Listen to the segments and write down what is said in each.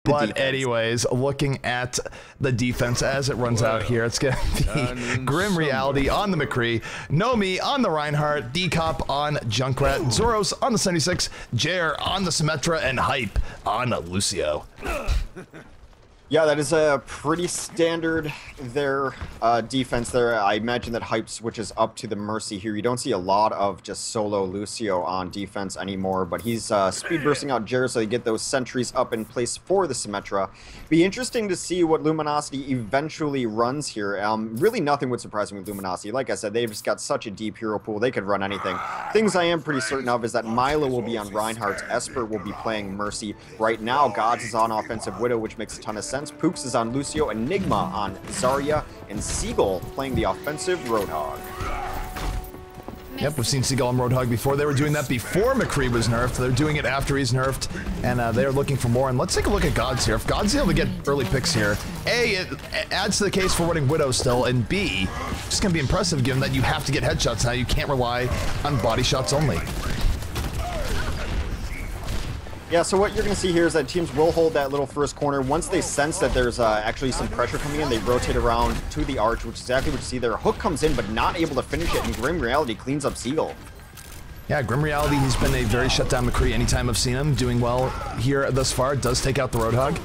But anyways, looking at the defense as it runs out here, it's going to be Grim Reality on the McCree, Nomi on the Reinhardt, Decop on Junkrat, Zoros on the 76, Jer on the Symmetra, and Hype on Lucio. Yeah, that is a pretty standard defense there. I imagine that Hype switches up to the Mercy here. You don't see a lot of just solo Lucio on defense anymore, but he's speed bursting out Jer so you get those sentries up in place for the Symmetra. Be interesting to see what Luminosity eventually runs here. Really nothing would surprise me with Luminosity. Like I said, they've just got such a deep hero pool. They could run anything. Things I am pretty certain of is that Milo will be on Reinhardt, Esper will be playing Mercy. Right now, Gods is on offensive Widow, which makes a ton of sense. Pooks is on Lucio, Enigma on Zarya, and Seagull playing the offensive Roadhog. Yep, we've seen Seagull and Roadhog before. They were doing that before McCree was nerfed. They're doing it after he's nerfed, and they're looking for more. And let's take a look at Gods here. If Gods is able to get early picks here, A, it adds to the case for running Widow still, and B, it's going to be impressive given that you have to get headshots now. You can't rely on body shots only. Yeah, so what you're going to see here is that teams will hold that little first corner. Once they sense that there's actually some pressure coming in, they rotate around to the arch, which is exactly what you see there. Hook comes in, but not able to finish it, and Grim Reality cleans up Seagull. Yeah, Grim Reality, he's been a very shutdown McCree anytime I've seen him. Doing well here thus far. Does take out the Roadhog.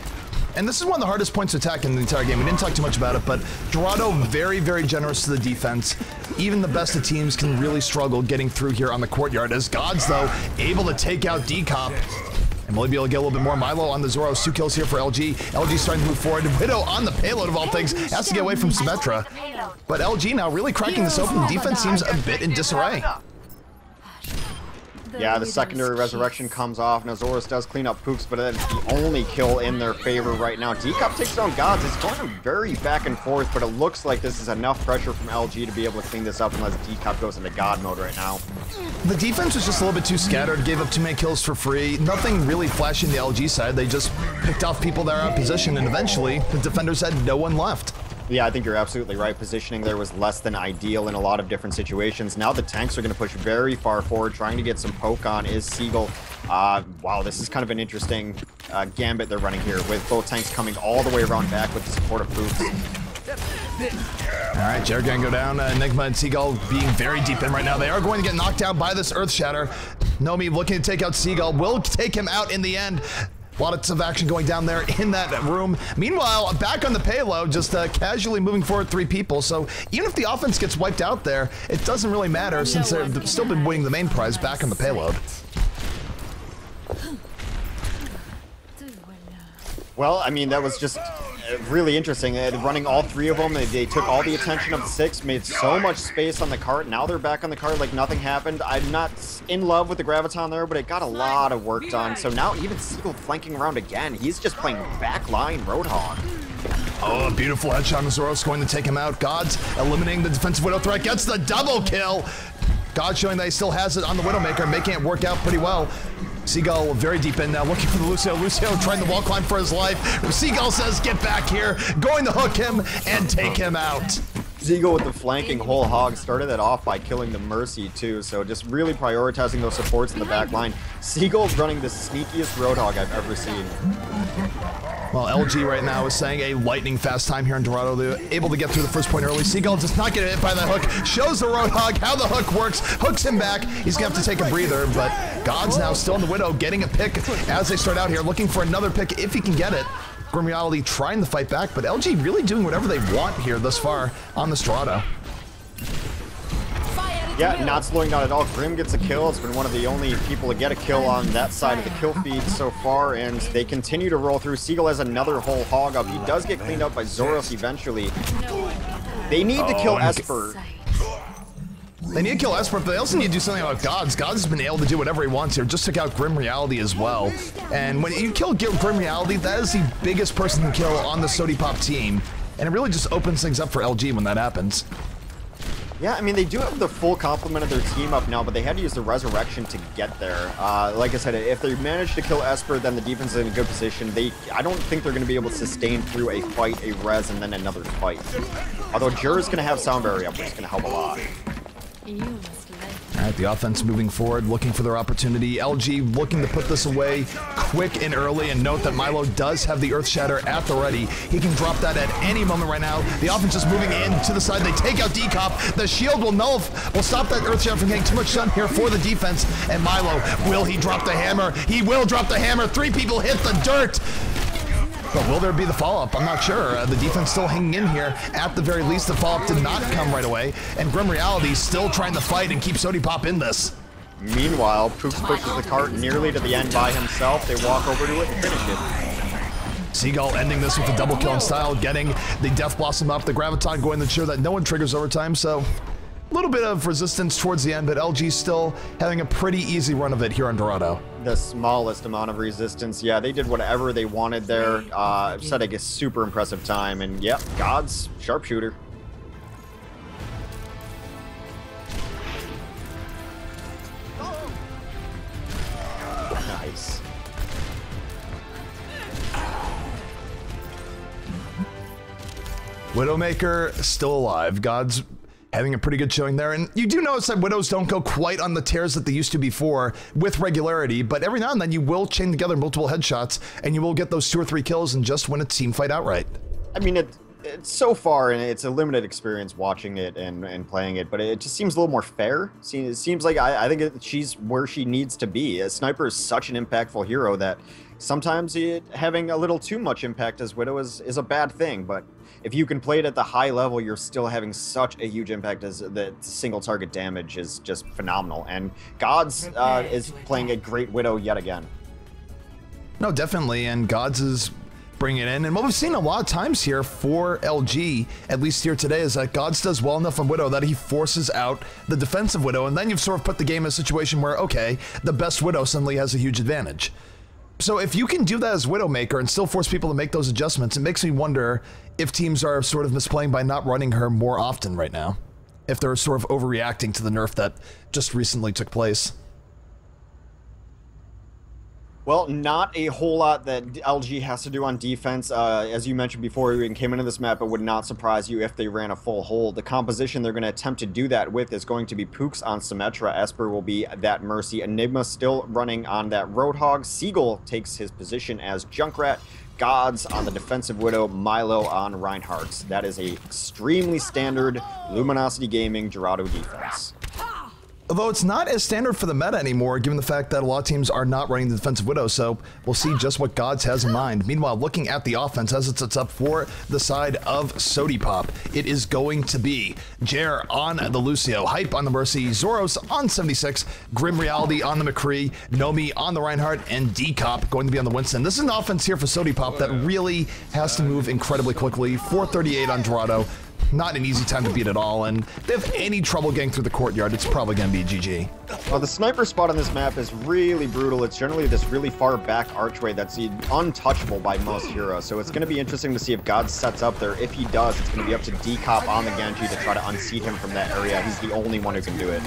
And this is one of the hardest points to attack in the entire game. We didn't talk too much about it, but Dorado very, very generous to the defense. Even the best of teams can really struggle getting through here on the courtyard. As Gods, though, able to take out Decop. And will he be able to get a little bit more? Milo on the Zoros, 2 kills here for LG. LG starting to move forward. Widow on the payload of all things. Has to get away from Symmetra. But LG now really cracking this open. Defense seems a bit in disarray. Yeah, the secondary resurrection comes off. Now Zoros does clean up Pooks, but that's the only kill in their favor right now. Decop takes down Gods. It's going very back and forth, but it looks like this is enough pressure from LG to be able to clean this up unless Decop goes into God mode right now. The defense was just a little bit too scattered, gave up too many kills for free. Nothing really flashing the LG side. They just picked off people that are out of position, and eventually the defenders had no one left. Yeah, I think you're absolutely right. Positioning there was less than ideal in a lot of different situations. Now the tanks are going to push very far forward. Trying to get some poke on is Seagull. Wow, this is kind of an interesting gambit they're running here with both tanks coming all the way around back with the support of Pooks. All right, Jared going to go down. Enigma and Seagull being very deep in right now. They are going to get knocked down by this Earth Shatter. Nomi looking to take out Seagull. Will take him out in the end. Lots of action going down there in that room. Meanwhile, back on the payload, just casually moving forward 3 people. So even if the offense gets wiped out there, it doesn't really matter since they've still been winning the main prize back on the payload. Well, I mean, that was just really interesting. Running all 3 of them, they took all the attention of the 6, made so much space on the cart. Now they're back on the cart like nothing happened. I'm not in love with the Graviton there, but it got a lot of work done. So now even Seagull flanking around again. He's just playing backline Roadhog. Oh, a beautiful headshot on Zoros going to take him out. Gods eliminating the defensive Widow threat, gets the double kill. God showing that he still has it on the Widowmaker, making it work out pretty well. Seagull very deep in now, looking for the Lucio. Lucio trying the wall climb for his life. Seagull says, get back here. Going to hook him and take him out. Seagull with the flanking whole hog started that off by killing the Mercy too, so just really prioritizing those supports in the back line. Seagull's running the sneakiest Roadhog I've ever seen. Well, LG right now is saying a lightning fast time here in Dorado. They're able to get through the first point early. Seagull does not get hit by that hook. Shows the Roadhog how the hook works. Hooks him back. He's going to have to take a breather, but God's now still in the Widow, getting a pick as they start out here, looking for another pick if he can get it. Grim Reality trying to fight back, but LG really doing whatever they want here thus far on the Strata. Yeah, not slowing down at all. Grim gets a kill. It's been one of the only people to get a kill on that side of the kill feed so far, and they continue to roll through. Seagull has another whole hog up. He does get cleaned up by Zoros eventually. They need to kill Esper. They need to kill Esper, but they also need to do something about Gods. Gods has been able to do whatever he wants here. Just took out Grim Reality as well. And when you kill Grim Reality, that is the biggest person to kill on the Sodipop team. And it really just opens things up for LG when that happens. Yeah, I mean, they do have the full complement of their team up now, but they had to use the Resurrection to get there. Like I said, if they manage to kill Esper, then the defense is in a good position. I don't think they're going to be able to sustain through a fight, a res, and then another fight. Although Jer is going to have Sound Barrier up, which is going to help a lot. Alright, The offense moving forward, looking for their opportunity. LG looking to put this away quick and early, and note that Milo does have the Earth Shatter at the ready. He can drop that at any moment right now. The offense just moving in to the side. They take out Decop. The shield will stop that Earth Shatter from getting too much done here for the defense. And Milo, will he drop the hammer? He will drop the hammer. 3 people hit the dirt. But will there be the follow-up? I'm not sure. The defense still hanging in here. At the very least, the follow-up did not come right away. And Grim Reality still trying to fight and keep Sodipop in this. Meanwhile, Pooks pushes the cart nearly to the end by himself. They walk over to it and finish it. Seagull ending this with a double kill in style, getting the Death Blossom up. The Graviton going to ensure that no one triggers overtime, so a little bit of resistance towards the end, but LG still having a pretty easy run of it here on Dorado. The smallest amount of resistance. Yeah, they did whatever they wanted there. Setting a super impressive time, and yep, God's sharpshooter. Nice. Widowmaker still alive. God's having a pretty good showing there, and you do notice that Widows don't go quite on the tears that they used to before with regularity, but every now and then you will chain together multiple headshots, and you will get those 2 or 3 kills and just win a team fight outright. I mean, it's so far, and it's a limited experience watching it and playing it, but it just seems a little more fair. It seems like I think she's where she needs to be. A sniper is such an impactful hero that sometimes having a little too much impact as Widow is a bad thing, but if you can play it at the high level, you're still having such a huge impact as the single target damage is just phenomenal. And Gods is playing a great Widow yet again. No, definitely, and Gods is bringing it in. And what we've seen a lot of times here for LG, at least here today, is that Gods does well enough on Widow that he forces out the defensive Widow, and then you've sort of put the game in a situation where, okay, the best Widow suddenly has a huge advantage. So if you can do that as Widowmaker and still force people to make those adjustments, it makes me wonder if teams are sort of misplaying by not running her more often right now. If they're sort of overreacting to the nerf that just recently took place. Well, not a whole lot that LG has to do on defense. As you mentioned before we came into this map, it would not surprise you if they ran a full hold. The composition they're going to attempt to do that with is going to be Pooks on Symmetra. Esper will be that Mercy. Enigma still running on that Roadhog. Seagull takes his position as Junkrat. Gods on the defensive Widow. Milo on Reinhardt. That is a extremely standard Luminosity Gaming Dorado defense. Although it's not as standard for the meta anymore, given the fact that a lot of teams are not running the defensive Widow, so we'll see just what Gods has in mind. Meanwhile, looking at the offense as it sets up for the side of Sodipop, it is going to be Jer on the Lucio, Hype on the Mercy, Zoros on 76, Grim Reality on the McCree, Nomi on the Reinhardt, and Decop going to be on the Winston. This is an offense here for Sodipop that really has to move incredibly quickly. 438 on Dorado. Not an easy time to beat at all, and if they have any trouble getting through the courtyard, it's probably going to be GG. Well, the sniper spot on this map is really brutal. It's generally this really far back archway that's untouchable by most heroes, so it's going to be interesting to see if God sets up there. If he does, it's going to be up to Decop on the Genji to try to unseat him from that area. He's the only one who can do it.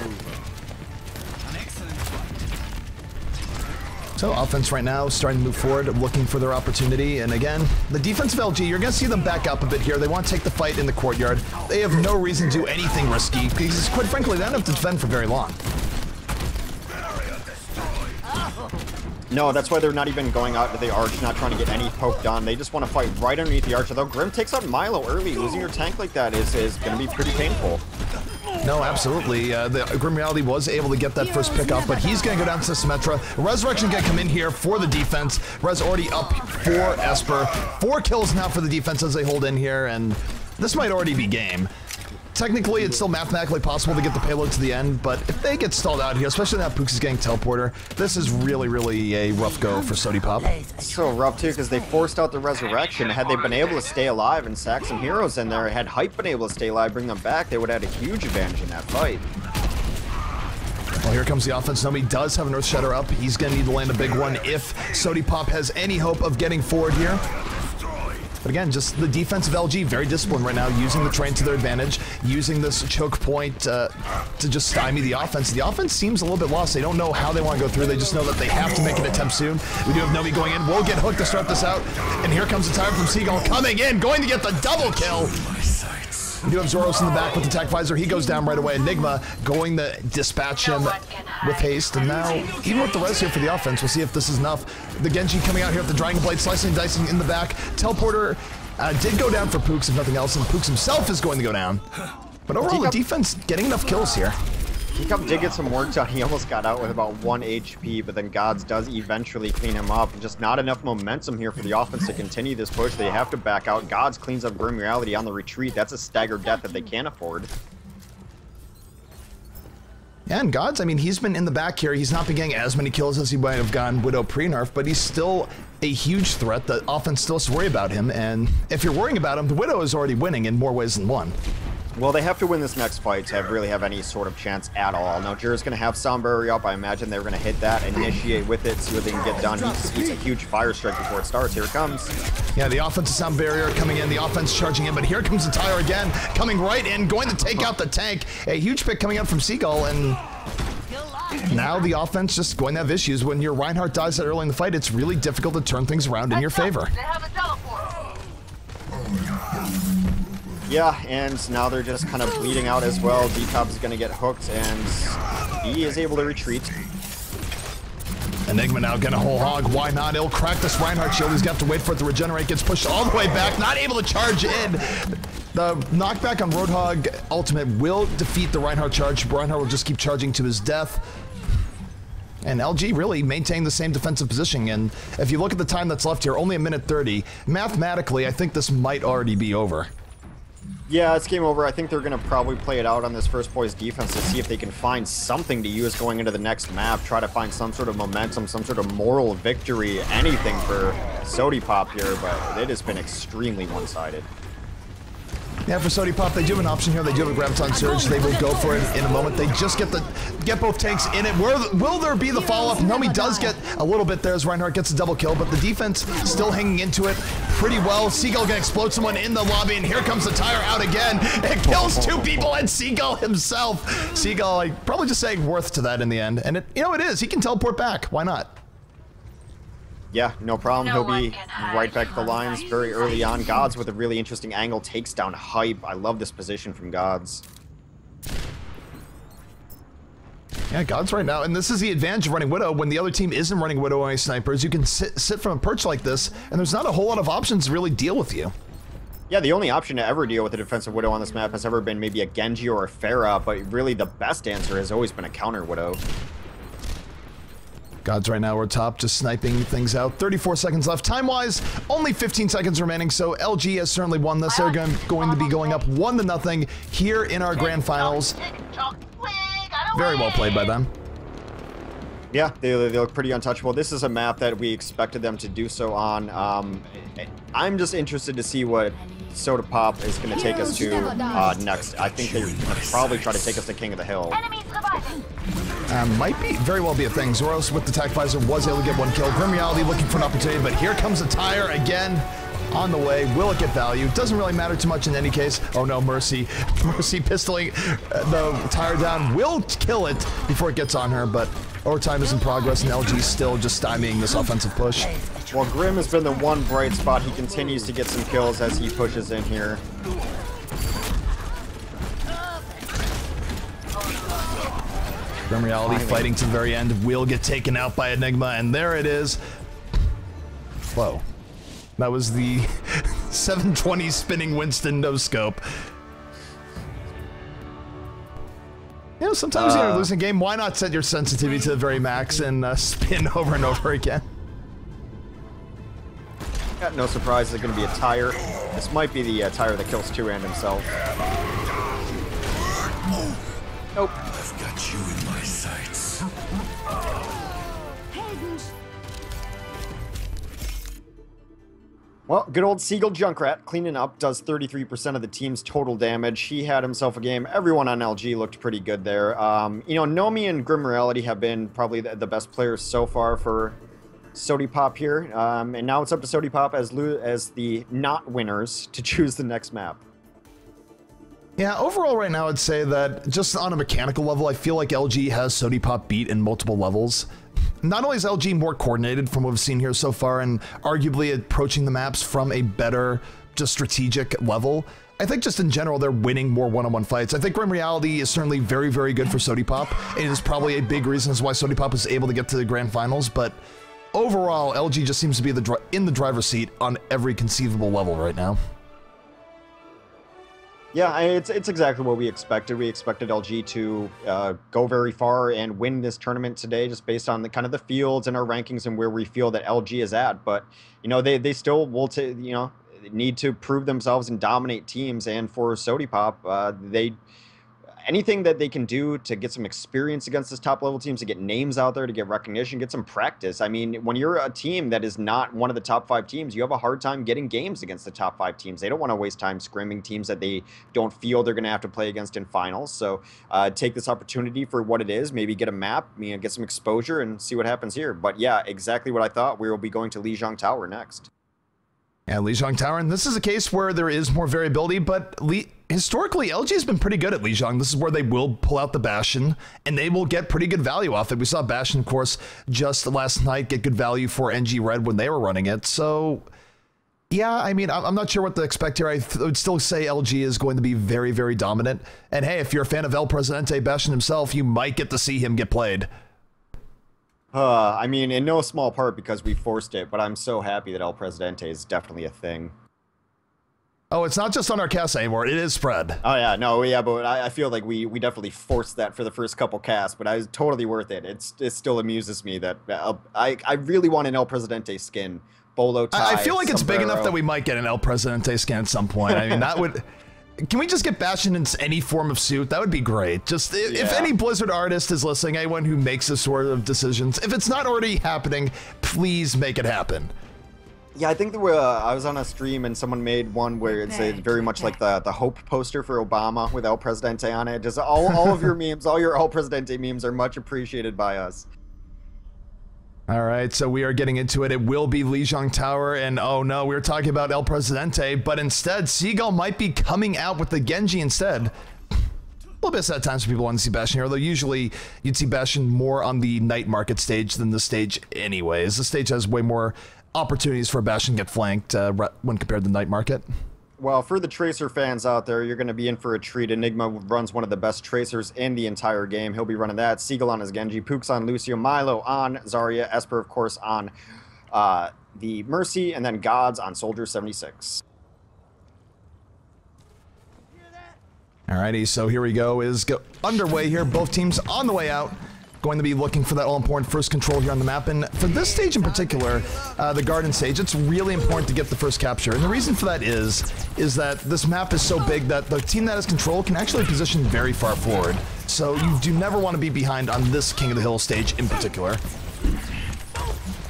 So offense right now starting to move forward, looking for their opportunity, and again, the defensive LG, you're going to see them back up a bit here. They want to take the fight in the courtyard. They have no reason to do anything risky, because quite frankly, they don't have to defend for very long. No, that's why they're not even going out to the arch, not trying to get any poke done. They just want to fight right underneath the arch, although Grim takes out Milo early. Losing your tank like that is going to be pretty painful. No, absolutely. The Grim Reality was able to get that first pick up, but he's going to go down to Symmetra. Resurrection going to come in here for the defense. Res already up for Esper. 4 kills now for the defense as they hold in here, and this might already be game. Technically, it's still mathematically possible to get the payload to the end, but if they get stalled out here, especially now Pooks is getting teleporter, this is really a rough go for Sodipop. So rough too, because they forced out the resurrection. Had they been able to stay alive and sack some heroes in there, had Hype been able to stay alive, bring them back, they would have had a huge advantage in that fight. Well, here comes the offense. Nomi does have an Earth Shatter up. He's going to need to land a big one if Sodipop has any hope of getting forward here. But again, just the defensive LG, very disciplined right now, using the train to their advantage, using this choke point to just stymie the offense. The offense seems a little bit lost. They don't know how they want to go through. They just know that they have to make an attempt soon. We do have Nomi going in. We'll get hooked to start this out. And here comes the time from Seagull coming in, going to get the double kill. You do have Zoros in the back with the Tech Visor. He goes down right away. Enigma going to dispatch him with haste. And now, even with the res here for the offense, we'll see if this is enough. The Genji coming out here with the Dragon Blade, slicing and dicing in the back. Teleporter did go down for Pooks, if nothing else, and Pooks himself is going to go down. But overall, the defense getting enough kills here. Teacup did get some work done. He almost got out with about 1 HP, but then Gods does eventually clean him up. Just not enough momentum here for the offense to continue this push. They have to back out. Gods cleans up Grim Reality on the retreat. That's a staggered death that they can't afford. Yeah, and Gods, I mean, he's been in the back here. He's not been getting as many kills as he might have gotten Widow pre-nerf, but he's still a huge threat. The offense still has to worry about him, and if you're worrying about him, the Widow is already winning in more ways than one. Well, they have to win this next fight to really have any sort of chance at all. Now, Jira's going to have Sound Barrier up. I imagine they're going to hit that, initiate with it, see what they can get done. He just eats a huge Fire Strike before it starts. Here it comes. Yeah, the offensive Sound Barrier coming in, the offense charging in, but here comes the Tire again, coming right in, going to take out the tank. A huge pick coming out from Seagull, and now the offense just going to have issues. When your Reinhardt dies that early in the fight, it's really difficult to turn things around in your favor. Yeah, and now they're just kind of bleeding out as well. D-Top is going to get hooked, and he is able to retreat. Enigma now getting a whole hog. Why not? He'll crack this Reinhardt shield. He's got to wait for it to regenerate. Gets pushed all the way back. Not able to charge in. The knockback on Roadhog ultimate will defeat the Reinhardt charge. Reinhardt will just keep charging to his death. And LG really maintained the same defensive position. And if you look at the time that's left here, only 1:30. Mathematically, I think this might already be over. Yeah, it's game over. I think they're going to probably play it out on this first boys defense to see if they can find something to use going into the next map. Try to find some sort of momentum, some sort of moral victory, anything for Sodipop here, but it has been extremely one-sided. Yeah, for Sodipop, they do have an option here. They do have a Graviton Surge. They will go for it in a moment. They just get both tanks in it. Will there be the follow-up? Nomi does get a little bit there as Reinhardt gets a double kill, but the defense still hanging into it pretty well. Seagull gonna explode someone in the lobby, and here comes the Tire out again. It kills 2 people and Seagull himself. Seagull, like, probably just saying worth to that in the end. And it is. He can teleport back. Why not? Yeah, no problem. He'll be right back at the lines very early on. Gods with a really interesting angle takes down Hype. I love this position from Gods. Yeah, Gods right now, and this is the advantage of running Widow. When the other team isn't running Widow or any snipers, you can sit from a perch like this, and there's not a whole lot of options to really deal with you. Yeah, the only option to ever deal with a defensive Widow on this map has ever been maybe a Genji or a Pharah, but really the best answer has always been a counter Widow. Gods right now are top, just sniping things out. 34 seconds left. Time-wise, only 15 seconds remaining, so LG has certainly won this. They're going to be going up 1-0 here in our grand finals. Very well played by them. Yeah, they look pretty untouchable. This is a map that we expected them to do so on. I'm just interested to see what Sodipop is going to take us to next. I think they're going to probably try to take us to King of the Hill. Might very well be a thing. Zoros with the Tech Visor was able to get 1 kill. Grim Reality looking for an opportunity, but here comes a Tire again on the way. Will it get value? Doesn't really matter too much in any case. Oh no, Mercy. Mercy pistoling the Tire down. Will kill it before it gets on her, but overtime is in progress, and LG's still just stymieing this offensive push. Well, Grim has been the one bright spot. He continues to get some kills as he pushes in here. Grim Reality fighting to the very end. Will get taken out by Enigma, and there it is. Whoa. That was the 720 spinning Winston no-scope. You know, sometimes you're losing a game. Why not set your sensitivity to the very max and spin over and over again? Got no surprise there's going to be a Tire. This might be the Tire that kills 2 and himself. Nope. I've got you in my sights. Well, good old Seagull Junkrat cleaning up, does 33% of the team's total damage. He had himself a game. Everyone on LG looked pretty good there. You know, Nomi and Grim Reality have been probably the best players so far for Sodipop here. And now it's up to Sodipop as the not winners to choose the next map. Yeah, overall right now I'd say that just on a mechanical level, I feel like LG has Sodipop beat in multiple levels. Not only is LG more coordinated from what we've seen here so far and arguably approaching the maps from a better, just strategic level, I think just in general, they're winning more one-on-one fights. I think Grim Reality is certainly very, very good for Sodipop. It is probably a big reason as why Sodipop is able to get to the grand finals, but overall, LG just seems to be in the driver's seat on every conceivable level right now. Yeah, it's exactly what we expected. We expected LG to go very far and win this tournament today, just based on the kind of the fields and our rankings and where we feel that LG is at. But you know, they still will need to prove themselves and dominate teams. And for Sodipop, anything that they can do to get some experience against this top level teams, to get names out there, to get recognition, get some practice. I mean, when you're a team that is not one of the top 5 teams, you have a hard time getting games against the top 5 teams. They don't want to waste time scrimming teams that they don't feel they're going to have to play against in finals. So take this opportunity for what it is, maybe get a map, get some exposure and see what happens here. But yeah, exactly what I thought. We will be going to Lijiang Tower next. Yeah, Lijiang Tower, and this is a case where there is more variability, but historically, LG has been pretty good at Lijiang. This is where they will pull out the Bastion, and they will get pretty good value off it. We saw Bastion, of course, just last night get good value for NG Red when they were running it. So, yeah, I mean, I'm not sure what to expect here. I would still say LG is going to be very, very dominant. And hey, if you're a fan of El Presidente Bastion himself, you might get to see him get played. I mean, in no small part because we forced it, but I'm so happy that El Presidente is definitely a thing. Oh, it's not just on our cast anymore. It is spread. Oh, yeah. No, yeah, but I feel like we definitely forced that for the first couple casts, but I was totally worth it. It still amuses me that I really want an El Presidente skin. Bolo tie, I feel like it's sombrero. big enough that we might get an El Presidente skin at some point. I mean, that would... Can we just get Bastion in any form of suit? That would be great. Just if any Blizzard artist is listening, anyone who makes this sort of decisions, if it's not already happening, please make it happen. Yeah, I think there were, I was on a stream and someone made one where it's very much like the Hope poster for Obama with El Presidente on it. Just all of your memes, all your El Presidente memes are much appreciated by us. All right, so we are getting into it. It will be Lijiang Tower, and oh no, we were talking about El Presidente, but instead, Seagull might be coming out with the Genji instead. A little bit sad times for people want to see Bastion here, although usually you'd see Bastion more on the night market stage than the stage anyways. The stage has way more opportunities for Bastion to get flanked when compared to night market. Well, for the Tracer fans out there, you're going to be in for a treat. Enigma runs one of the best Tracers in the entire game. He'll be running that. Seagull on his Genji, Pooks on Lucio, Milo on Zarya, Esper, of course, on the Mercy, and then Gods on Soldier 76. Alrighty, so here we go. Underway here. Both teams on the way out. Going to be looking for that all-important first control here on the map. And for this stage in particular, the Garden stage, it's really important to get the first capture. And the reason for that is that this map is so big that the team that has control can actually position very far forward. So you do never want to be behind on this King of the Hill stage in particular.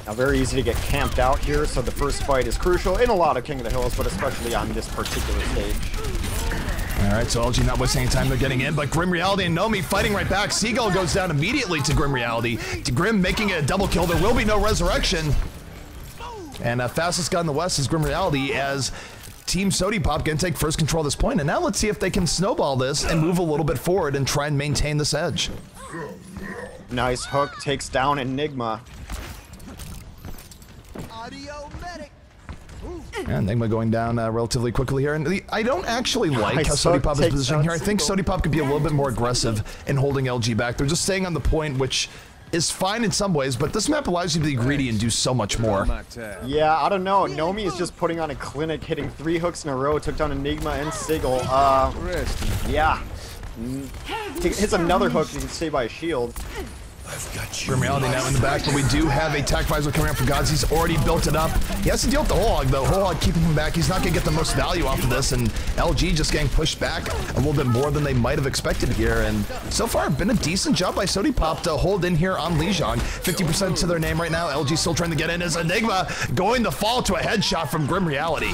Now, very easy to get camped out here, so the first fight is crucial in a lot of King of the Hills, but especially on this particular stage. Alright, so LG not wasting any time, they're getting in, but Grim Reality and Nomi fighting right back. Seagull goes down immediately to Grim Reality. To Grim making it a double kill. There will be no resurrection. And fastest guy in the West is Grim Reality as Team Sodipop can take first control of this point. And now let's see if they can snowball this and move a little bit forward and try and maintain this edge. Nice hook, takes down Enigma. Yeah, Enigma going down relatively quickly here. And I don't actually like how Sodipop is positioned here. I think Sodipop could be a little bit more aggressive in holding LG back. They're just staying on the point, which is fine in some ways, but this map allows you to be greedy and do so much more. Yeah, I don't know. Nomi is just putting on a clinic, hitting 3 hooks in a row, took down Enigma and Sigil. Yeah. Hits another hook, you can stay by a shield. Grim Reality now in the back, but we do have a Tac Visor coming out for Gods. He's already built it up. He has to deal with the whole hog, though. Whole hog keeping him back. He's not going to get the most value off of this, and LG just getting pushed back a little bit more than they might have expected here. And so far, been a decent job by Sodipop to hold in here on Lijiang. 50% to their name right now. LG still trying to get in as Enigma going to fall to a headshot from Grim Reality.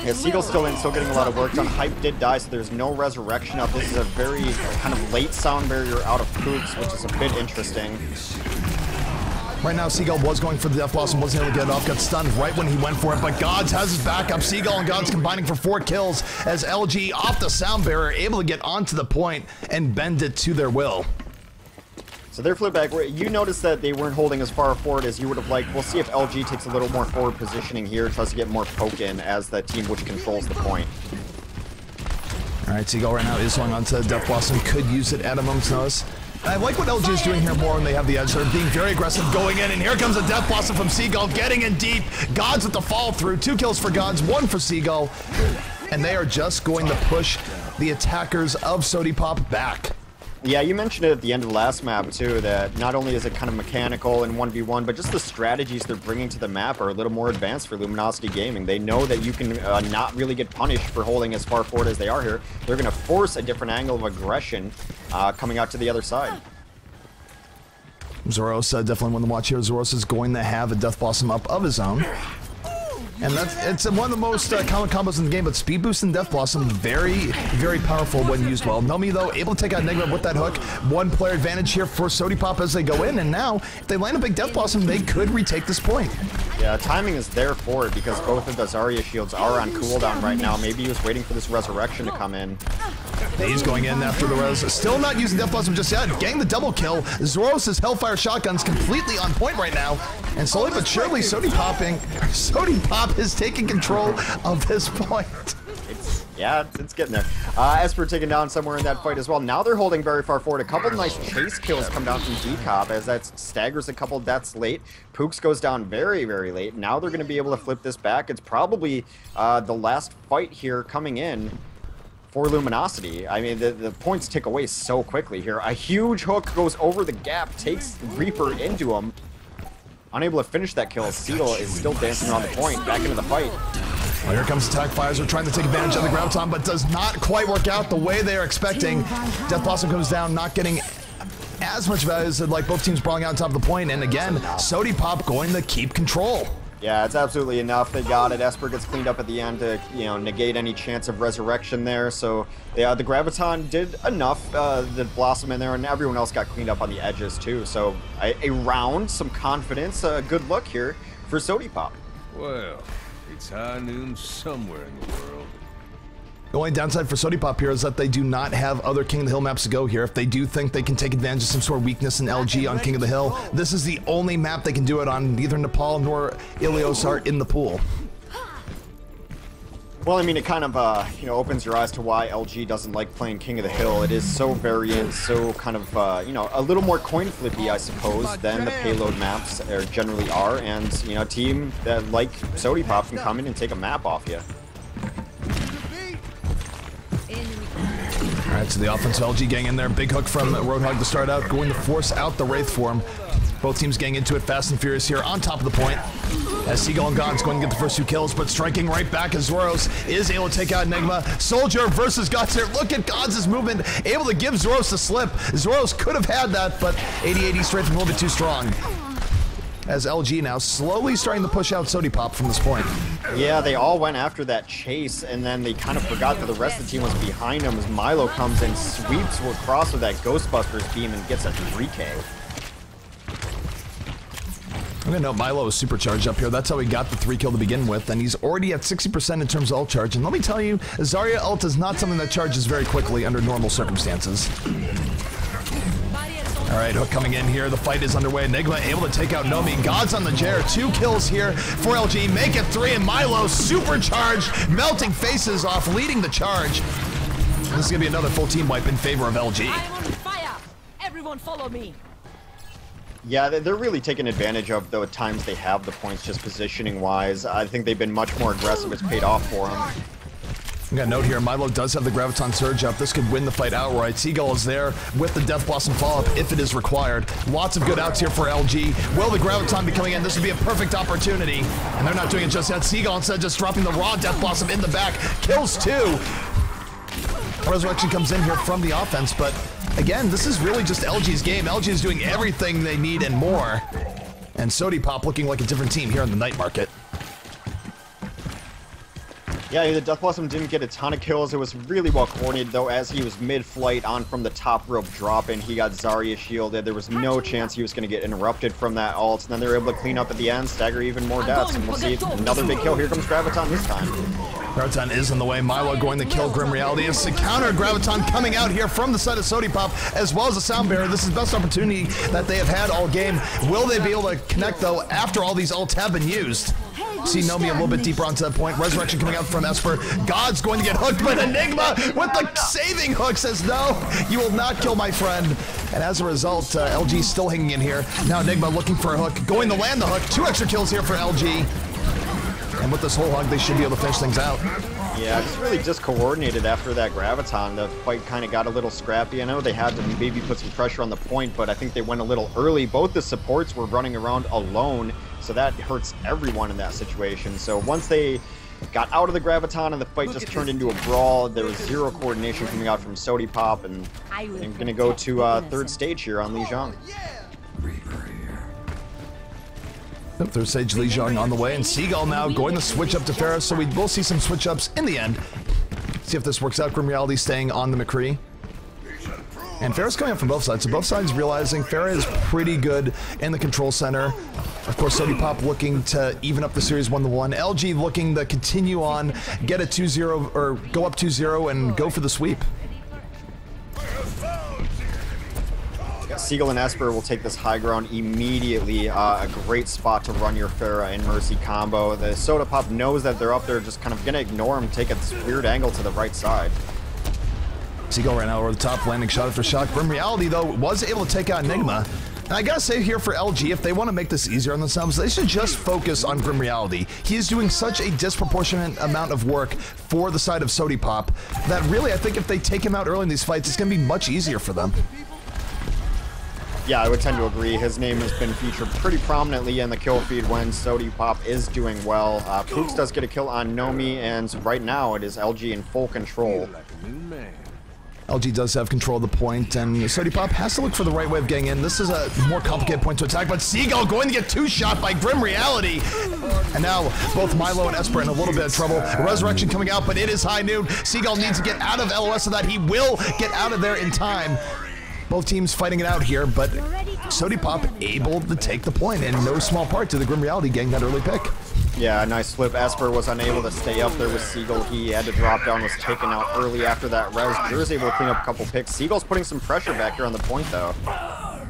Yeah, Seagull's still in, still getting a lot of work done. Hype did die, so there's no resurrection up. This is a very kind of late sound barrier out of Pooks, which is a bit interesting. Right now, Seagull was going for the Death Blossom, wasn't able to get it off, got stunned right when he went for it, but Gods has his back up. Seagull and Gods combining for 4 kills as LG off the sound barrier, able to get onto the point and bend it to their will. So their flip back, you notice that they weren't holding as far forward as you would have liked. We'll see if LG takes a little more forward positioning here, tries to get more poke in as the team which controls the point. All right, Seagull right now is going on to Death Blossom. Could use it at a moment's notice. I like what LG is doing here more when they have the edge. They're being very aggressive going in, and here comes a Death Blossom from Seagull, getting in deep. Gods with the fall through. 2 kills for Gods, 1 for Seagull. And they are just going to push the attackers of Sodipop back. Yeah, you mentioned it at the end of the last map, too, that not only is it kind of mechanical in 1v1, but just the strategies they're bringing to the map are a little more advanced for Luminosity Gaming. They know that you can not really get punished for holding as far forward as they are here. They're going to force a different angle of aggression coming out to the other side. Zoros definitely one to watch here. Zoros is going to have a Death Blossom up of his own. And it's one of the most common combos in the game, but Speed Boost and Death Blossom, very, very powerful when used well. Nomi, though, able to take out Enigma with that hook. 1-player advantage here for Sodipop as they go in, and now, if they land a big Death Blossom, they could retake this point. Yeah, timing is there for it because both of the Zarya shields are on cooldown right now. Maybe he was waiting for this resurrection to come in. He's going in after the res. Still not using Death Blossom just yet. Getting the double kill. Zoros' Hellfire Shotgun's completely on point right now. And slowly but surely, Sodipop is taking control of this point. It's getting there. Esper taken down somewhere in that fight as well. Now they're holding very far forward. A couple nice chase kills come down from Decop as that staggers a couple deaths late. Pooks goes down very, very late. Now they're going to be able to flip this back. It's probably the last fight here coming in for Luminosity. I mean, the points tick away so quickly here. A huge hook goes over the gap, takes Reaper into him. Unable to finish that kill. Seedle is still dancing around the point, back into the fight. Well, here comes Attack Pfizer trying to take advantage of the Graviton, but does not quite work out the way they are expecting. Death Blossom comes down, not getting as much value as like both teams brawling out on top of the point, and again, Sodipop going to keep control. Yeah, it's absolutely enough. They got it. Esper gets cleaned up at the end to, negate any chance of resurrection there. So, yeah, the Graviton did enough. The Blossom in there, and everyone else got cleaned up on the edges, too. So, a round, some confidence, a good look here for Sodipop. Well, it's high noon somewhere in the world. The only downside for Sodipop here is that they do not have other King of the Hill maps to go here. If they do think they can take advantage of some sort of weakness in LG on King of the Hill, this is the only map they can do it on. Neither Nepal nor Ilios are in the pool. Well, I mean, it kind of, opens your eyes to why LG doesn't like playing King of the Hill. It is so variant, so kind of, a little more coin flippy, I suppose, than the payload maps generally are. And, a team that, like Sodipop, can come in and take a map off you. All right, so the offensive LG gang in there. Big hook from Roadhog to start out, going to force out the Wraith form. Both teams getting into it fast and furious here on top of the point. As Seagull and God's going to get the first 2 kills, but striking right back as Zoros is able to take out Enigma. Soldier versus Gods here. Look at Gods' movement, able to give Zoros a slip. Zoros could have had that, but 80-80 strength a little bit too strong. As LG now slowly starting to push out Sodipop from this point. Yeah, they all went after that chase, and then they kind of forgot that the rest of the team was behind them as Milo comes and sweeps across with that Ghostbusters beam and gets a 3K. I'm gonna note Milo is supercharged up here. That's how he got the 3 kill to begin with, and he's already at 60% in terms of ult charge. And let me tell you, Zarya ult is not something that charges very quickly under normal circumstances. All right, hook coming in here. The fight is underway. Enigma able to take out Nomi. Gods on the Jer. 2 kills here for LG. Make it 3, and Milo supercharged, melting faces off, leading the charge. And this is gonna be another full team wipe in favor of LG. I am on fire. Everyone follow me. Yeah, they're really taking advantage of the times they have the points just positioning-wise. I think they've been much more aggressive. It's paid off for them. We got a note here. Milo does have the Graviton Surge up. This could win the fight outright. Seagull is there with the Death Blossom follow-up if it is required. Lots of good outs here for LG. Will the Graviton be coming in? This would be a perfect opportunity. And they're not doing it just yet. Seagull instead just dropping the raw Death Blossom in the back. Kills 2. Resurrection comes in here from the offense, but again, this is really just LG's game. LG is doing everything they need and more. And Sodipop looking like a different team here in the night market. Yeah, the Death Blossom didn't get a ton of kills. It was really well coordinated, though, as he was mid-flight on from the top rope drop-in. He got Zarya shielded. There was no chance he was going to get interrupted from that ult. And then they were able to clean up at the end, stagger even more deaths. And we'll see another big kill. Here comes Graviton this time. Graviton is in the way. Milo going to kill Grim Reality. It's the counter Graviton coming out here from the side of Sodipop, as well as the Sound Bearer. This is the best opportunity that they have had all game. Will they be able to connect, though, after all these ults have been used? See Nomi a little bit deeper onto that point. Resurrection coming out from Esper. God's going to get hooked, but Enigma with the saving hook says, no, you will not kill my friend. And as a result, LG still hanging in here. Now Enigma looking for a hook, going to land the hook. 2 extra kills here for LG. And with this whole hug, they should be able to finish things out. Yeah, it's really discoordinated after that Graviton. The fight kind of got a little scrappy. I know they had to maybe put some pressure on the point, but I think they went a little early. Both the supports were running around alone, so that hurts everyone in that situation. So once they got out of the Graviton and the fight just turned into a brawl, there was zero coordination coming out from Sodipop, and they're going to go to third stage here on Lijiang. Third stage Lijiang on the way, and Seagull now going to switch up to Pharah, so we will see some switch ups in the end. See if this works out. Grim Reality staying on the McCree. And Pharah's coming up from both sides, so both sides realizing Pharah is pretty good in the control center. Of course, Sodipop looking to even up the series 1-1. LG looking to continue on, get a 2-0, or go up 2-0 and go for the sweep. Seagull and Esper will take this high ground immediately. A great spot to run your Pharah and Mercy combo. The Sodipop knows that they're up there, just kind of gonna ignore him, take a weird angle to the right side. Seagull right now over the top, landing shot after shot. Grim Reality, though, was able to take out Enigma. And I gotta say here for LG, if they want to make this easier on themselves, they should just focus on Grim Reality. He is doing such a disproportionate amount of work for the side of Sodipop that really, I think if they take him out early in these fights, it's gonna be much easier for them. Yeah, I would tend to agree. His name has been featured pretty prominently in the kill feed when Sodipop is doing well. Pooks does get a kill on Nomi, and right now it is LG in full control. LG does have control of the point, and Sodipop has to look for the right way of getting in. This is a more complicated point to attack, but Seagull going to get 2-shot by Grim Reality. And now both Milo and Esper in a little bit of trouble. Resurrection coming out, but it is high noon. Seagull needs to get out of LOS so that he will get out of there in time. Both teams fighting it out here, but Sodipop able to take the point, and no small part to the Grim Reality getting that early pick. Yeah, nice flip. Esper was unable to stay up there with Seagull. He had to drop down, was taken out early after that res. Drew's able to clean up a couple picks. Seagull's putting some pressure back here on the point, though.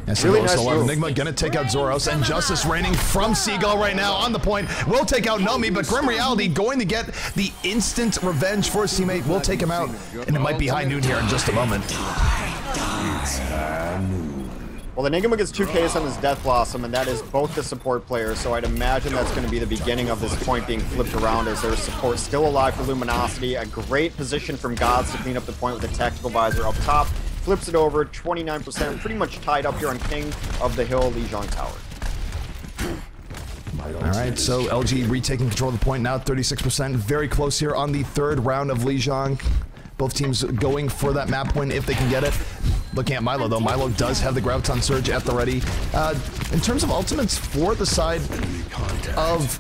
And really nice Enigma gonna take out Zoros, and Justice raining from Seagull right now on the point. Will take out Nomi, but Grim Reality going to get the instant revenge for his teammate. Will take him out, and it might be high noon here in just a moment. Well, Enigma gets 2 Ks on his Death Blossom, and that is both the support players, so I'd imagine that's going to be the beginning of this point being flipped around as their support still alive for Luminosity. A great position from Gods to clean up the point with a Tactical Visor up top. Flips it over, 29%, pretty much tied up here on King of the Hill, Lijiang Tower. All right, so LG retaking control of the point now, 36%. Very close here on the third round of Lijiang. Both teams going for that map win if they can get it. Looking at Milo, though, Milo does have the Graviton Surge at the ready. In terms of ultimates for the side of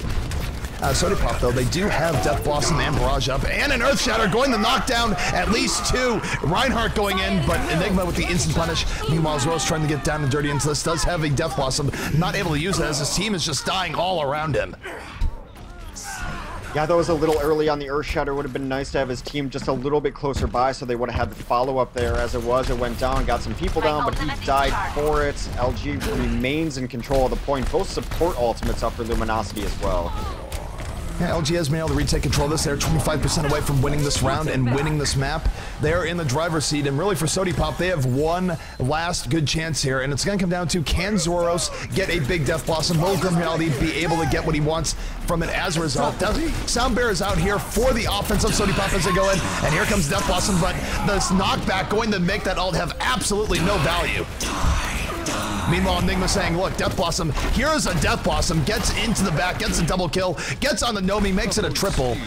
Sodipop, though, they do have Death Blossom and Barrage up, and an Earth Shatter going to knock down at least 2. Reinhardt going in, but Enigma with the instant punish. Meanwhile, Zoros trying to get down and dirty into this, does have a Death Blossom, not able to use it as his team is just dying all around him. Yeah, that was a little early on the Earth Shatter. Would have been nice to have his team just a little bit closer by so they would have had the follow-up there. As it was, it went down, got some people down, but he died for it. LG remains in control of the point. Both support ultimates up for Luminosity as well. Yeah, LG has been able to retake control of this. They're 25% away from winning this round and winning this map. They're in the driver's seat, and really for Sodipop, they have one last good chance here, and it's going to come down to, can Zoros get a big Death Blossom? Will Grim Reality be able to get what he wants from it as a result? Sound Bear is out here for the offense of Sodipop as they go in, and here comes Death Blossom, but this knockback going to make that ult have absolutely no value. Meanwhile, Enigma saying, look, Death Blossom, here's a Death Blossom, gets into the back, gets a double kill, gets on the Nomi, makes it a triple.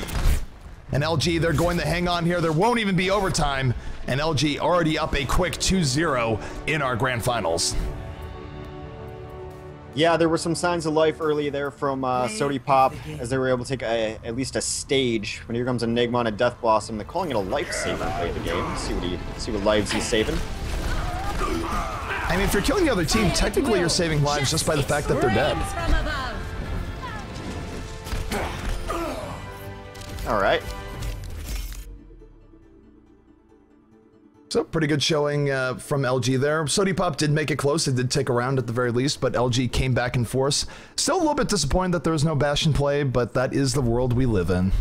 And LG, they're going to hang on here. There won't even be overtime. And LG already up a quick 2-0 in our grand finals. Yeah, there were some signs of life early there from Sodipop as they were able to take at least a stage. When here comes Enigma on a Death Blossom, they're calling it a lifesaver play of the game. See what lives he's saving. I mean, if you're killing the other team, technically you're saving lives just by the fact that they're dead. All right. So pretty good showing from LG there. Sodipop did make it close. It did take a round at the very least, but LG came back in force. Still a little bit disappointed that there was no Bastion play, but that is the world we live in.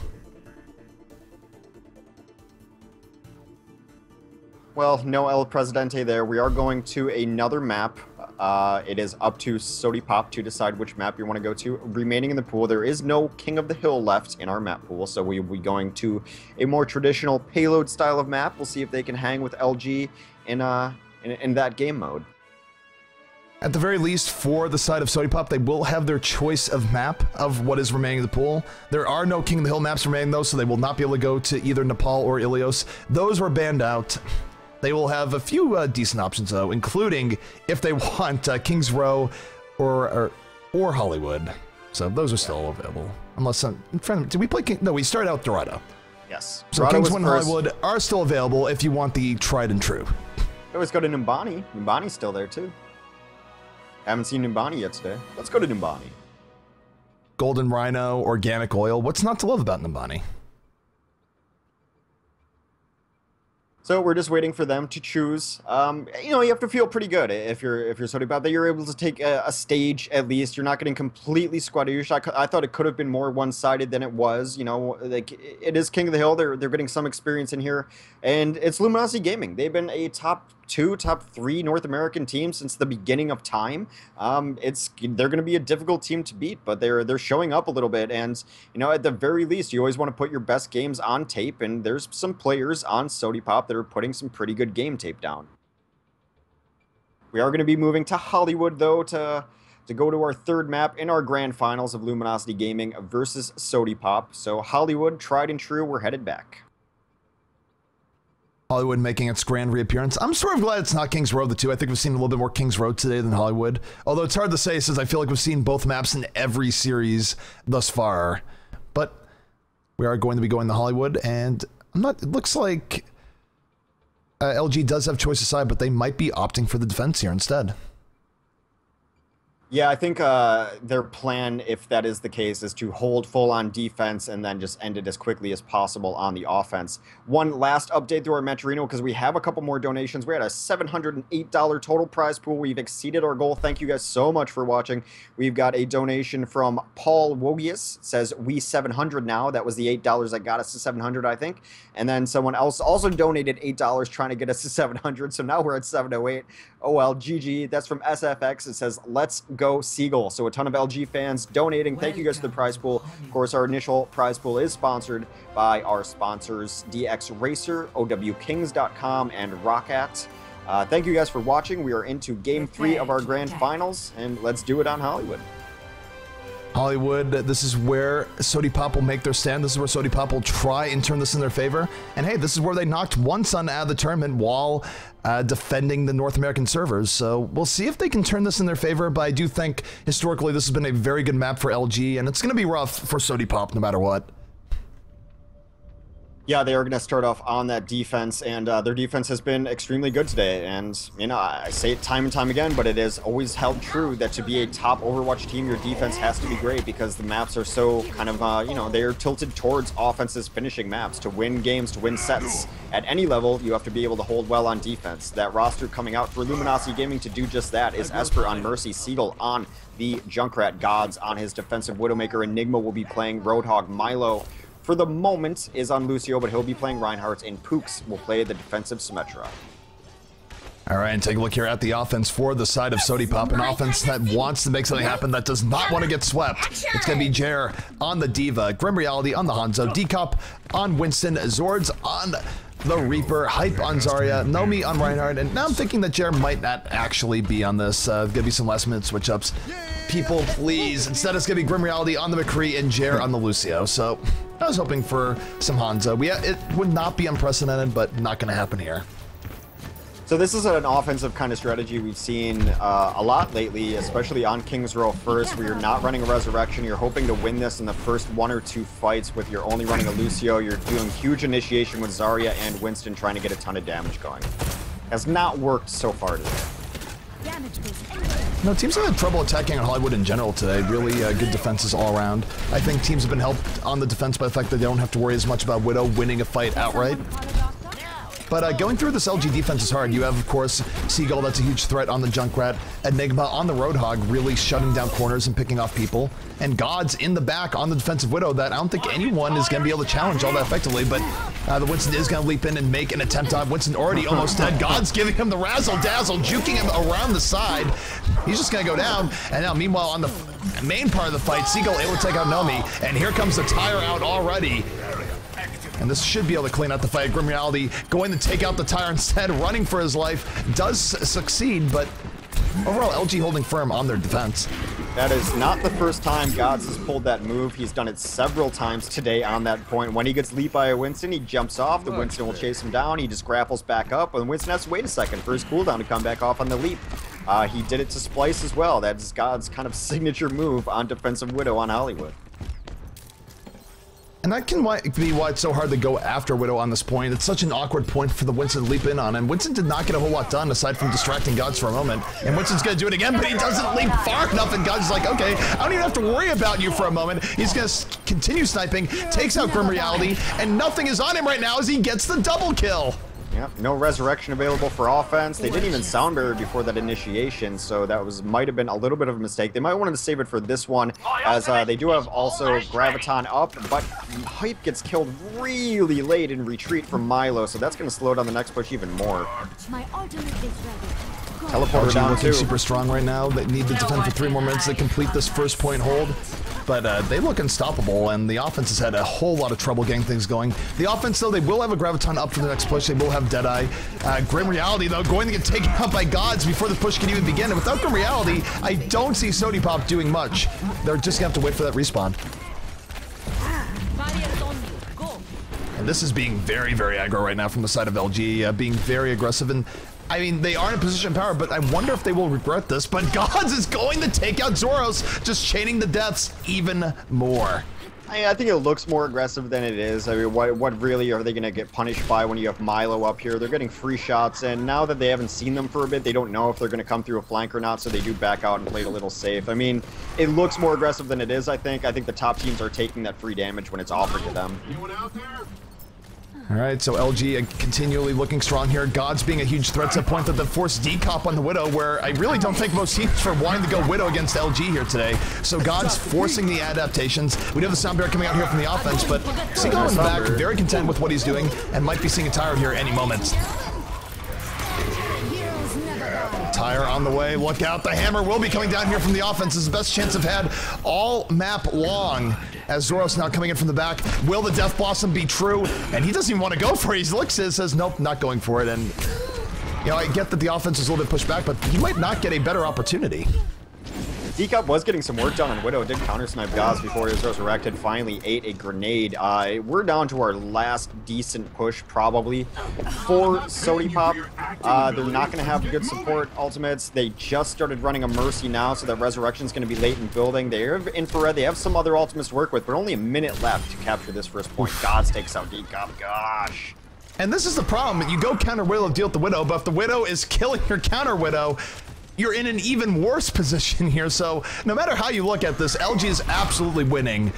Well, no El Presidente there. We are going to another map. It is up to Sodipop to decide which map you want to go to. Remaining in the pool, there is no King of the Hill left in our map pool, so we will be going to a more traditional payload style of map. We'll see if they can hang with LG in that game mode. At the very least, for the side of Sodipop, they will have their choice of map of what is remaining in the pool. There are no King of the Hill maps remaining, though, so they will not be able to go to either Nepal or Ilios. Those were banned out. They will have a few decent options, though, including if they want Kings Row or Hollywood. So those are still available. Unless did we play King? No, we started out Dorado. Yes. So Dorado Kings Row and first. Hollywood are still available if you want the tried and true. Let's go to Numbani. Numbani's still there, too. Haven't seen Numbani yet today. Let's go to Numbani. Golden Rhino, organic oil. What's not to love about Numbani? So we're just waiting for them to choose. You know, you have to feel pretty good if you're Sodipop that you're able to take a stage at least. You're not getting completely squadouche. I thought it could have been more one-sided than it was. You know, like it is King of the Hill. They're getting some experience in here, and it's Luminosity Gaming. They've been a top 2, top 3 North American team since the beginning of time. They're going to be a difficult team to beat, but they're showing up a little bit, and you know, at the very least, you always want to put your best games on tape, and there's some players on Sodipop that are putting some pretty good game tape down. We are going to be moving to Hollywood, though, to go to our third map in our grand finals of Luminosity Gaming versus Sodipop. So Hollywood, tried and true, we're headed back. Hollywood making its grand reappearance. I'm sort of glad it's not Kings Row the 2. I think we've seen a little bit more Kings Row today than Hollywood. Although it's hard to say since I feel like we've seen both maps in every series thus far. But we are going to be going to Hollywood, and it looks like LG does have choice aside, but they might be opting for the defense here instead. Yeah, I think their plan, if that is the case, is to hold full on defense and then just end it as quickly as possible on the offense. One last update through our Metrino, because we have a couple more donations. We had a $708 total prize pool. We've exceeded our goal. Thank you guys so much for watching. We've got a donation from Paul Wogius. It says, we 700 now. That was the $8 that got us to 700, I think. And then someone else also donated $8 trying to get us to 700. So now we're at 708. Oh well, GG. That's from SFX. It says, let's go Seagull. So a ton of LG fans donating. Thank you guys to the prize pool. Of course, our initial prize pool is sponsored by our sponsors, DX Racer, OWKings.com, and Rockat. Thank you guys for watching. We are into Game 3 of our Grand Finals, and let's do it on Hollywood. Hollywood, this is where Sodipop will make their stand. This is where Sodipop will try and turn this in their favor. And hey, this is where they knocked one Sun out of the tournament while defending the North American servers. So we'll see if they can turn this in their favor, but I do think historically this has been a very good map for LG, and it's going to be rough for Sodipop no matter what. Yeah, they are going to start off on that defense, and their defense has been extremely good today. And, you know, I say it time and time again, but it has always held true that to be a top Overwatch team, your defense has to be great because the maps are so kind of, you know, they are tilted towards offenses finishing maps. To win games, to win sets at any level, you have to be able to hold well on defense. That roster coming out for Luminosity Gaming to do just that is Esper on Mercy, Seagull on the Junkrat, Gods on his defensive Widowmaker, Enigma will be playing Roadhog, Milo for the moment is on Lucio, but he'll be playing Reinhardt, and Pooks will play the defensive Symmetra. All right, and take a look here at the offense for the side of Sodipop, an offense that wants to make something happen, that does not want to get swept. It's going to be Jer on the Diva, Grim Reality on the Hanzo, Decop on Winston, Zords on the Reaper, Hype on Zarya, Nomi on Reinhardt, and now I'm thinking that Jer might not actually be on this. There's going to be some last minute switch ups. People, please. Instead, it's going to be Grim Reality on the McCree and Jer on the Lucio. So I was hoping for some Hanzo. It would not be unprecedented, but not going to happen here. So this is an offensive kind of strategy we've seen a lot lately, especially on King's Row first, where you're not running a Resurrection. You're hoping to win this in the first 1 or 2 fights with you're only running a Lucio. You're doing huge initiation with Zarya and Winston trying to get a ton of damage going. Has not worked so far today. No, teams have had trouble attacking on Hollywood in general today. Really good defenses all around. I think teams have been helped on the defense by the fact that they don't have to worry as much about Widow winning a fight outright. But going through this LG defense is hard. You have, of course, Seagull, that's a huge threat on the Junkrat. Enigma on the Roadhog, really shutting down corners and picking off people. And God's in the back on the defensive Widow that I don't think anyone is going to be able to challenge all that effectively. But the Winston is going to leap in and make an attempt on Winston, already almost dead. God's giving him the razzle-dazzle, juking him around the side. He's just going to go down. And now, meanwhile, on the main part of the fight, Seagull able to take out Nomi. And here comes the Tire out already. And this should be able to clean out the fight. Grim Reality going to take out the Tire instead, running for his life. Does succeed, but overall, LG holding firm on their defense. That is not the first time Gods has pulled that move. He's done it several times today on that point. When he gets leaped by a Winston, he jumps off. The Winston will chase him down. He just grapples back up, and Winston has to wait a second for his cooldown to come back off on the leap. He did it to Splice as well. That's God's kind of signature move on defensive Widow on Hollywood. And that can be why it's so hard to go after Widow on this point. It's such an awkward point for the Winston to leap in on, and Winston did not get a whole lot done aside from distracting Gods for a moment. And Winston's gonna do it again, but he doesn't leap far enough, and Gods is like, okay, I don't even have to worry about you for a moment. He's gonna continue sniping, takes out Grim Reality, and nothing is on him right now as he gets the double kill. Yep, no resurrection available for offense. They didn't even sound barrier before that initiation, so that might have been a little bit of a mistake. They might want to save it for this one, as they do have also Graviton up, but Hype gets killed really late in retreat from Milo, so that's going to slow down the next push even more. My ultimate is ready. Teleporter down looking too. super strong right now. They need to defend for 3 more minutes to complete this first point hold. But they look unstoppable, and the offense has had a whole lot of trouble getting things going. The offense, though, they will have a Graviton up for the next push. They will have Deadeye. Grim Reality, though, going to get taken out by Gods before the push can even begin. And without Grim Reality, I don't see Sodipop doing much. They're just going to have to wait for that respawn. And this is being very, very aggro right now from the side of LG, being very aggressive. And I mean, they are in a position of power, but I wonder if they will regret this. But Gods is going to take out Zoros, just chaining the deaths even more. I think it looks more aggressive than it is. I mean, what really are they going to get punished by when you have Milo up here? They're getting free shots, and now that they haven't seen them for a bit, they don't know if they're going to come through a flank or not, so they do back out and play it a little safe. I mean, it looks more aggressive than it is, I think. I think the top teams are taking that free damage when it's offered to them. Anyone out there? All right, so LG continually looking strong here. Gods being a huge threat to the point that they forced decop on the Widow, where I really don't think most teams are wanting to go Widow against LG here today. So Gods forcing the adaptations. We do have the sound barrier coming out here from the offense, but Seagull in the back, very content with what he's doing, and might be seeing a Tire here any moment. Tire on the way, look out, the hammer will be coming down here from the offense. This is the best chance I've had all map long. As Zoros now coming in from the back. Will the Death Blossom be true? And he doesn't even want to go for it. He looks at it, says, nope, not going for it. And, you know, I get that the offense is a little bit pushed back, but he might not get a better opportunity. Decop was getting some work done on Widow. Did counter-snipe Gods before his resurrected. Finally ate a grenade. We're down to our last decent push, probably, for Sodipop. They're not going to have good support ultimates. They just started running a Mercy now, so that Resurrection's going to be late in building. They have Infrared. They have some other ultimates to work with, but only a minute left to capture this first point. Gods takes out Decop. Gosh. And this is the problem. You go counter Widow to deal with the Widow, but if the Widow is killing your counter Widow, you're in an even worse position here. So no matter how you look at this, LG is absolutely winning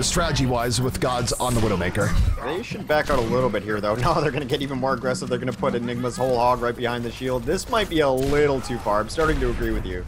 strategy-wise with Gods on the Widowmaker. They should back out a little bit here, though. No, they're going to get even more aggressive. They're going to put Enigma's whole hog right behind the shield. This might be a little too far. I'm starting to agree with you.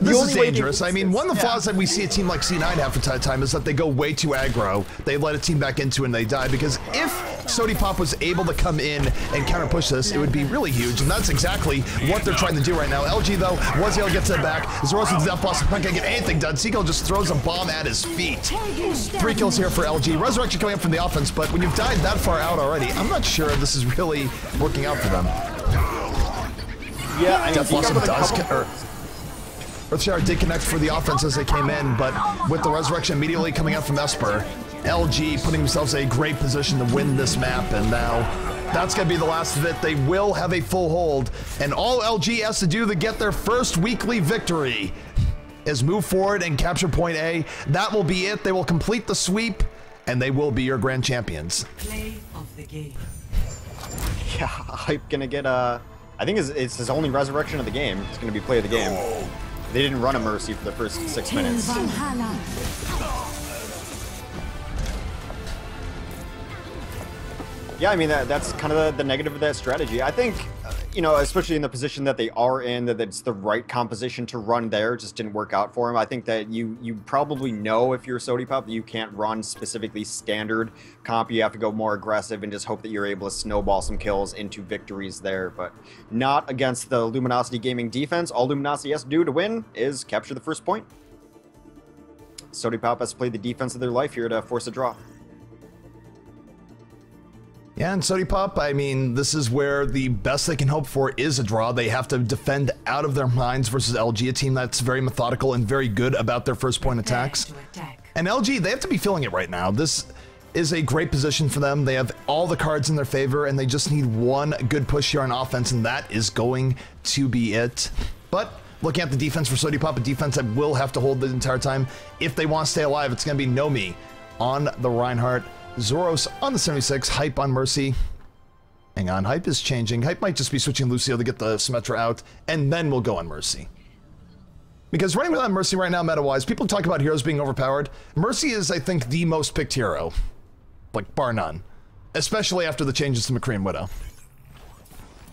This is dangerous. I mean, one of the flaws that we see a team like C9 have from time to time is that they go way too aggro. They let a team back into it and they die. Because if Sodipop was able to come in and counter push this, it would be really huge. And that's exactly what they're trying to do right now. LG, though, was able to get to the back. Zoros with the Death Blossom not going to get anything done. Seagull just throws a bomb at his feet. 3 kills here for LG. Resurrection coming up from the offense, but when you've died that far out already, I'm not sure this is really working out for them. Yeah, I mean, Death Blossom does... Earthshower did connect for the offense as they came in, but with the Resurrection immediately coming out from Esper, LG putting themselves in a great position to win this map, and now that's going to be the last of it. They will have a full hold, and all LG has to do to get their first weekly victory is move forward and capture point A. That will be it. They will complete the sweep, and they will be your grand champions. Play of the game. Yeah, Hype going to get I think it's his only resurrection of the game. It's going to be play of the game. They didn't run a Mercy for the first 6 minutes. Yeah, I mean, that's kind of the negative of that strategy. I think, you know, especially in the position that they are in, that it's the right composition to run there. It just didn't work out for him. I think that you probably know if you're Sodipop that you can't run specifically standard comp. You have to go more aggressive and just hope that you're able to snowball some kills into victories there. But not against the Luminosity Gaming defense. All Luminosity has to do to win is capture the first point. Sodipop has played the defense of their life here to force a draw. Yeah, and Sodipop, I mean, this is where the best they can hope for is a draw. They have to defend out of their minds versus LG, a team that's very methodical and very good about their first point attacks. And LG, they have to be feeling it right now. This is a great position for them. They have all the cards in their favor, and they just need one good push here on offense, and that is going to be it. But looking at the defense for Sodipop, a defense that will have to hold the entire time. If they want to stay alive, it's going to be Nomi on the Reinhardt. Zoros on the 76, Hype on Mercy. Hang on, Hype is changing. Hype might just be switching Lucio to get the Symmetra out, and then we'll go on Mercy. Because running without Mercy right now, meta-wise, people talk about heroes being overpowered. Mercy is, I think, the most picked hero. Like, bar none. Especially after the changes to McCree and Widow.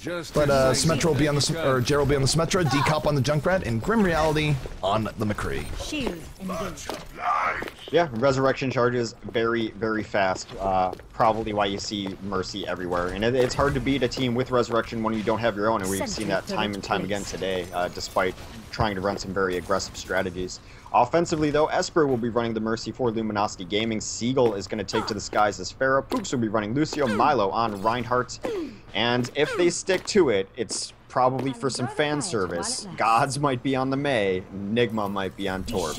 But Symmetra will be on the, or Jera will be on the Symmetra, Decop on the Junkrat, and Grim Reality on the McCree. Shield engaged. Yeah, resurrection charges very, very fast. Probably why you see Mercy everywhere. And it's hard to beat a team with resurrection when you don't have your own, and we've seen that time and time again today, despite trying to run some very aggressive strategies. Offensively, though, Esper will be running the Mercy for Luminosity Gaming. Seagull is going to take to the skies as Pharah. Pooks will be running Lucio. Milo on Reinhardt. And if they stick to it, it's probably for some fan service. Gods might be on the Mei. Nigma might be on Torb.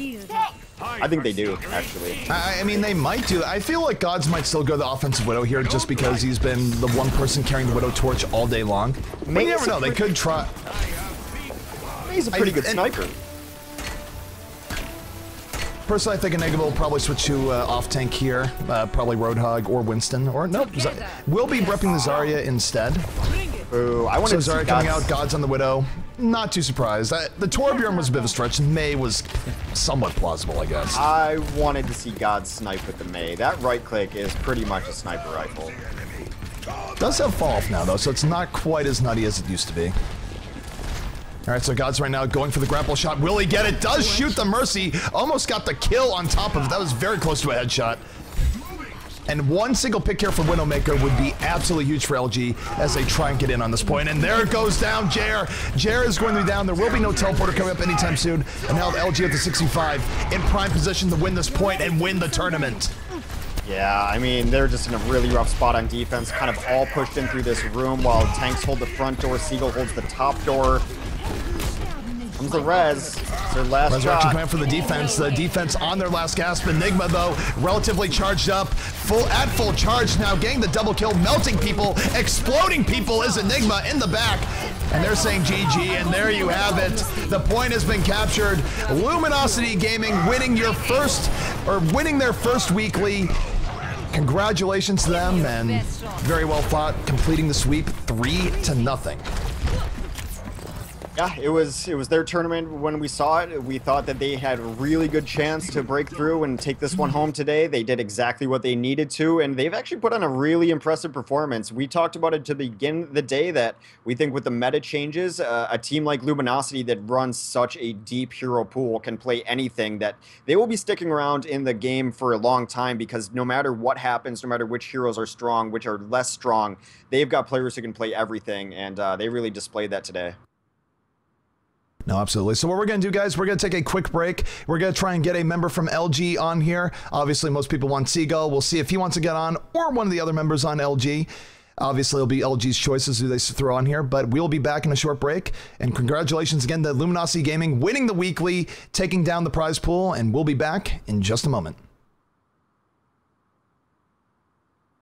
I think they do, actually. I mean, they might do. I feel like Gods might still go the offensive Widow here just because he's been the one person carrying the Widow torch all day long. But you never know. They could try. He's a pretty good sniper. Personally, I think Enigma will probably switch to off-tank here. Probably Roadhog or Winston. Or, nope. We'll be repping the Zarya instead. Ooh, I want to see Zarya coming out, Gods on the Widow. Not too surprised. The Torbjorn was a bit of a stretch. Mei was somewhat plausible, I guess. I wanted to see Gods snipe with the Mei. That right-click is pretty much a sniper rifle. Does have fall-off now, though, so it's not quite as nutty as it used to be. All right, so Gods right now going for the grapple shot. Will he get it? Does shoot the Mercy. Almost got the kill on top of it. That was very close to a headshot. And one single pick here for Widowmaker would be absolutely huge for LG as they try and get in on this point. And there it goes down, Jer. Jer is going to be down. There will be no teleporter coming up anytime soon. And now LG at the 65 in prime position to win this point and win the tournament. Yeah, I mean, they're just in a really rough spot on defense. Kind of all pushed in through this room while tanks hold the front door. Seagull holds the top door. Comes the res. It's their last Resurrection shot. plan for the defense. The defense on their last gasp. Enigma, though, relatively charged up. At full charge now, getting the double kill, melting people, exploding people is Enigma in the back. And they're saying GG, and there you have it. The point has been captured. Luminosity Gaming winning winning their first weekly. Congratulations to them, and very well fought, completing the sweep 3-0. Yeah, it was their tournament. When we saw it, we thought that they had a really good chance to break through and take this one home today. They did exactly what they needed to, and they've actually put on a really impressive performance. We talked about it to begin the day that we think with the meta changes, a team like Luminosity that runs such a deep hero pool can play anything, that they will be sticking around in the game for a long time, because no matter what happens, no matter which heroes are strong, which are less strong, they've got players who can play everything, and they really displayed that today. No, absolutely. So what we're going to do, guys, we're going to take a quick break. We're going to try and get a member from LG on here. Obviously, most people want Seagull. We'll see if he wants to get on, or one of the other members on LG. Obviously, it'll be LG's choices who they throw on here, but we'll be back in a short break. And congratulations again to Luminosity Gaming winning the weekly, taking down the prize pool, and we'll be back in just a moment.